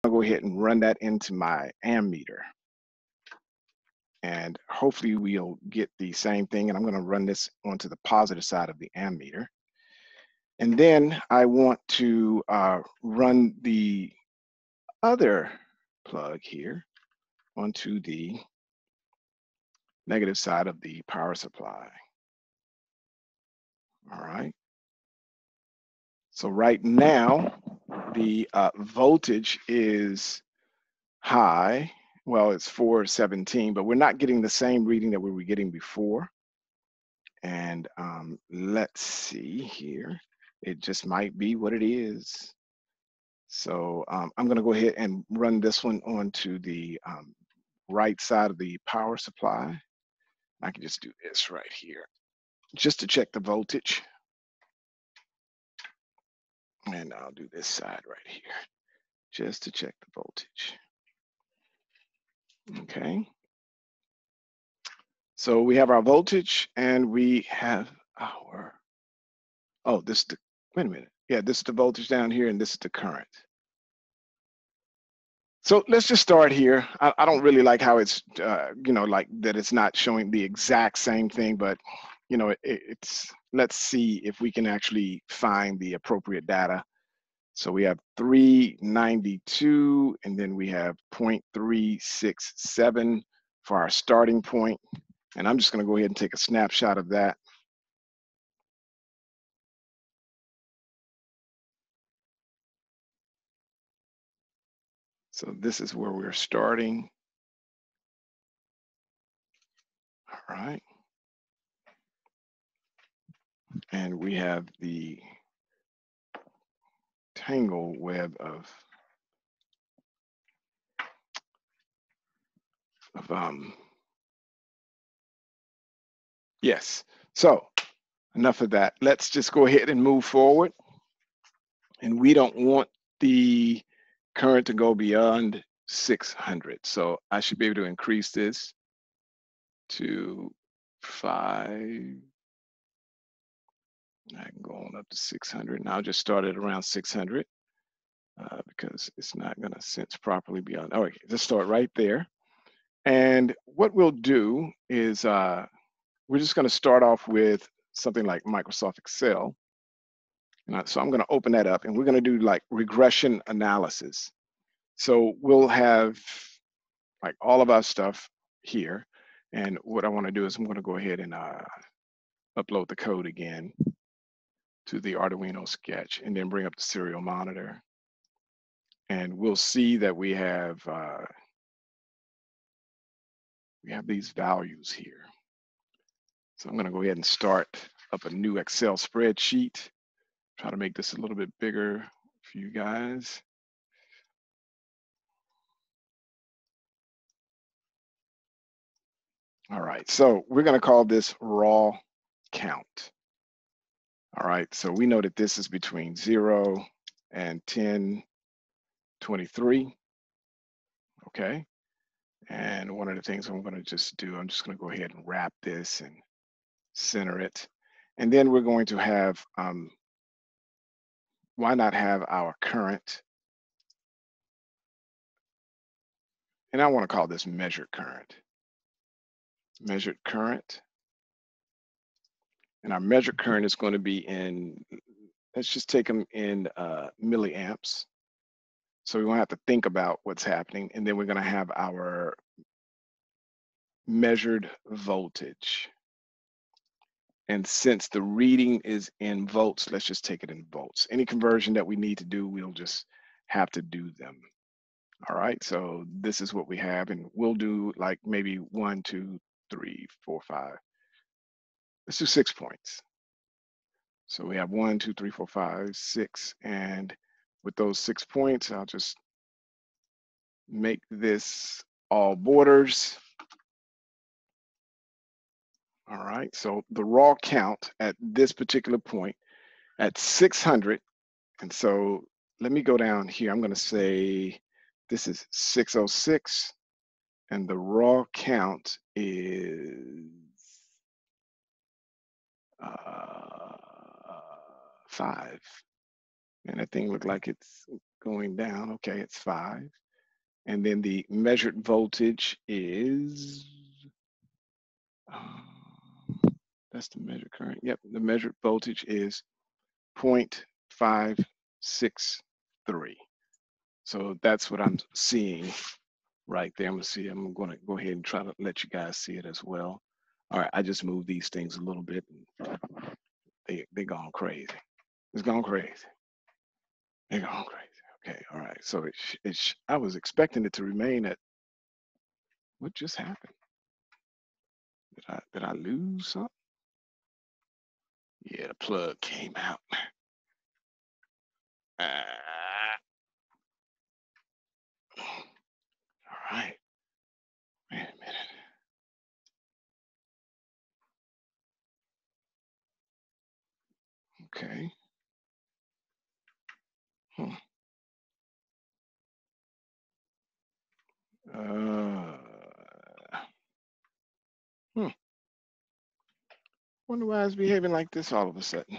I'll go ahead and run that into my ammeter. And hopefully we'll get the same thing. And I'm going to run this onto the positive side of the ammeter. And then I want to run the other plug here onto the negative side of the power supply. All right. So right now, the voltage is high. Well, it's 417, but we're not getting the same reading that we were getting before. And let's see here. It just might be what it is. So I'm going to go ahead and run this one onto the right side of the power supply. I can just do this right here just to check the voltage. And I'll do this side right here just to check the voltage. Okay. So we have our voltage and we have our, oh, this is the, wait a minute. Yeah, this is the voltage down here and this is the current. So let's just start here. I don't really like how it's, like that it's not showing the exact same thing, but it's, let's see if we can actually find the appropriate data. So we have 392, and then we have 0.367 for our starting point. And I'm just going to go ahead and take a snapshot of that. So this is where we're starting. All right. And we have the tangle web of yes. So enough of that. Let's just go ahead and move forward. And we don't want the current to go beyond 600. So I should be able to increase this to 5. I can go on up to 600. And I'll just start at around 600 because it's not going to sense properly beyond. Oh, okay, let's start right there. And what we'll do is we're just going to start off with something like Microsoft Excel. And so I'm going to open that up and we're going to do like regression analysis. So we'll have like all of our stuff here. And what I want to do is I'm going to go ahead and upload the code again to the Arduino sketch and then bring up the serial monitor. And we'll see that we have these values here. So I'm going to go ahead and start up a new Excel spreadsheet. Try to make this a little bit bigger for you guys. All right, so we're going to call this raw count. All right, so we know that this is between 0 and 1023. Okay, and one of the things I'm going to just do, I'm just going to go ahead and wrap this and center it. And then we're going to have, why not have our current? And I want to call this measured current. Measured current. And our measured current is going to be in, let's just take them in milliamps. So we won't have to think about what's happening. And then we're going to have our measured voltage. And since the reading is in volts, let's just take it in volts. Any conversion that we need to do, we'll just have to do them. All right, so this is what we have, and we'll do like maybe 1, 2, 3, 4, 5. Let's do 6 points. So we have 1, 2, 3, 4, 5, 6, and with those 6 points, I'll just make this all borders. All right, so the raw count at this particular point at 600, and so let me go down here. I'm going to say this is 606, and the raw count is 5. And that thing looked like it's going down. Okay, it's 5. And then the measured voltage is, that's the measured current. Yep, the measured voltage is 0.563. So that's what I'm seeing right there. I'm going to go ahead and try to let you guys see it as well. All right, I just moved these things a little bit. They gone crazy. It's gone crazy. They're gone crazy. Okay, all right. So I was expecting it to remain at, what just happened? Did I lose something? Yeah, the plug came out. All right. Wait a minute. Okay. Hmm. Uh, hmm. Wonder why it's behaving like this all of a sudden.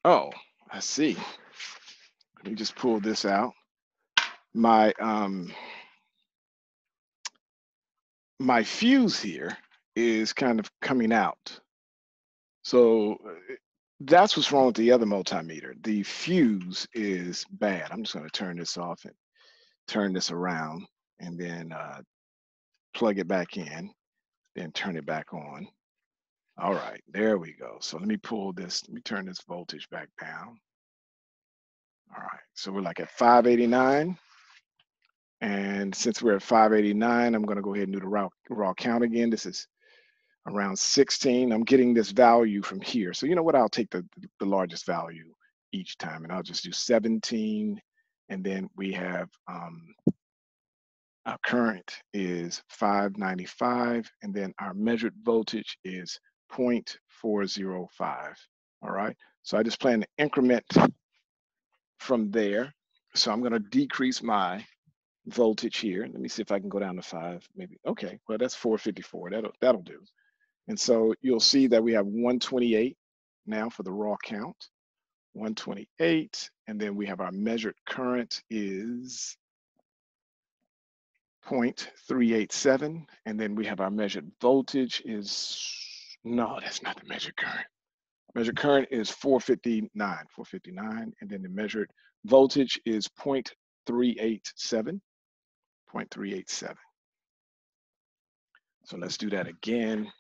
Oh, I see. Let me just pull this out. My fuse here is kind of coming out. So that's what's wrong with the other multimeter. The fuse is bad. I'm just going to turn this off and turn this around, and then plug it back in, then turn it back on. All right, there we go. So let me turn this voltage back down. All right, so we're like at 589. And since we're at 589, I'm going to go ahead and do the raw count again. This is around 16. I'm getting this value from here. So you know what? I'll take the largest value each time, and I'll just do 17. And then we have our current is 595, and then our measured voltage is 0.405. All right. So I just plan to increment from there. So I'm going to decrease my voltage here. Let me see if I can go down to 5, maybe. Okay, well, that's 454. That'll do. And so you'll see that we have 128 now for the raw count. 128, and then we have our measured current is 0.387, and then we have our measured voltage is, no, that's not the measured current. Measured current is 459, and then the measured voltage is 0.387. 0.387. So let's do that again.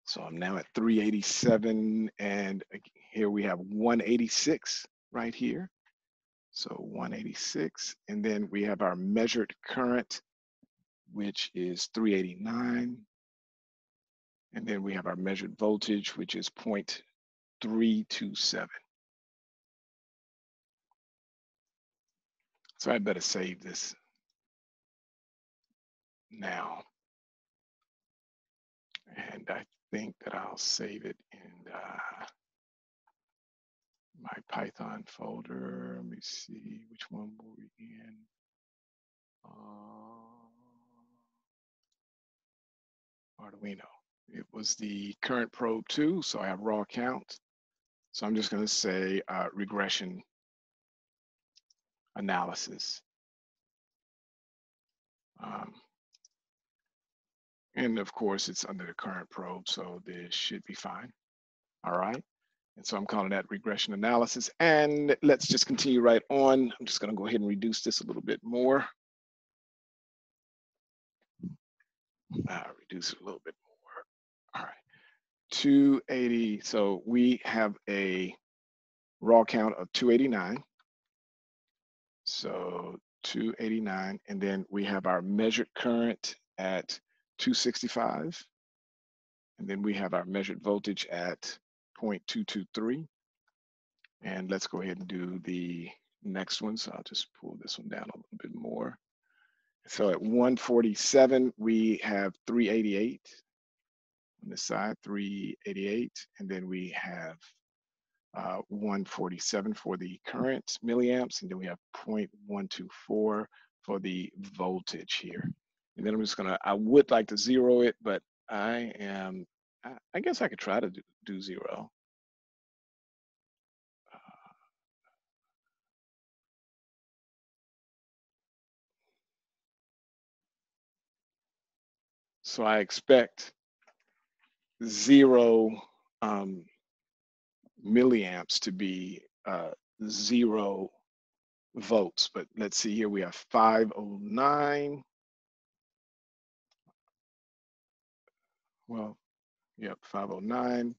So I'm now at 387, and here we have 186 right here. So 186, and then we have our measured current, which is 389. And then we have our measured voltage, which is 0.327. So I better save this now. And I think that I'll save it in my Python folder. Let me see, which one were we in? Arduino. It was the current probe 2, so I have raw count. So I'm just going to say regression analysis. And of course, it's under the current probe, so this should be fine. All right. And so I'm calling that regression analysis. And let's just continue right on. I'm just going to go ahead and reduce this a little bit more. Reduce it a little bit more. All right. 280. So we have a raw count of 289. So 289. And then we have our measured current at 265. And then we have our measured voltage at 0.223. And let's go ahead and do the next one. So I'll just pull this one down a little bit more. So at 147, we have 388 on this side, 388. And then we have 147 for the current milliamps. And then we have 0.124 for the voltage here. And then I'm just gonna, I would like to zero it, but I guess I could try to do zero. So I expect 0 milliamps to be 0 volts. But let's see here, we have 509. Well, yep, 509.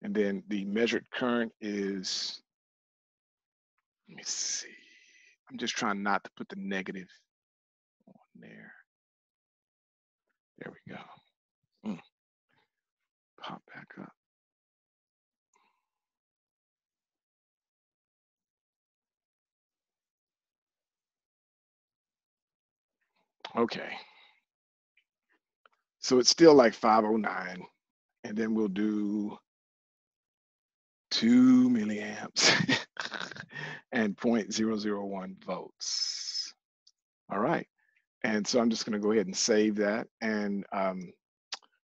And then the measured current is, let me see. I'm just trying not to put the negative on there. There we go. Pop back up. Okay. So it's still like 509. And then we'll do 2 milliamps and 0.001 volts. All right. And so I'm just going to go ahead and save that. And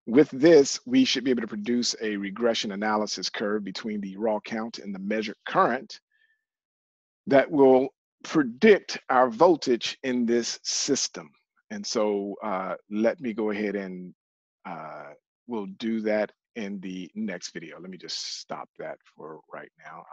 with this, we should be able to produce a regression analysis curve between the raw count and the measured current that will predict our voltage in this system. And so let me go ahead and we'll do that in the next video. Let me just stop that for right now.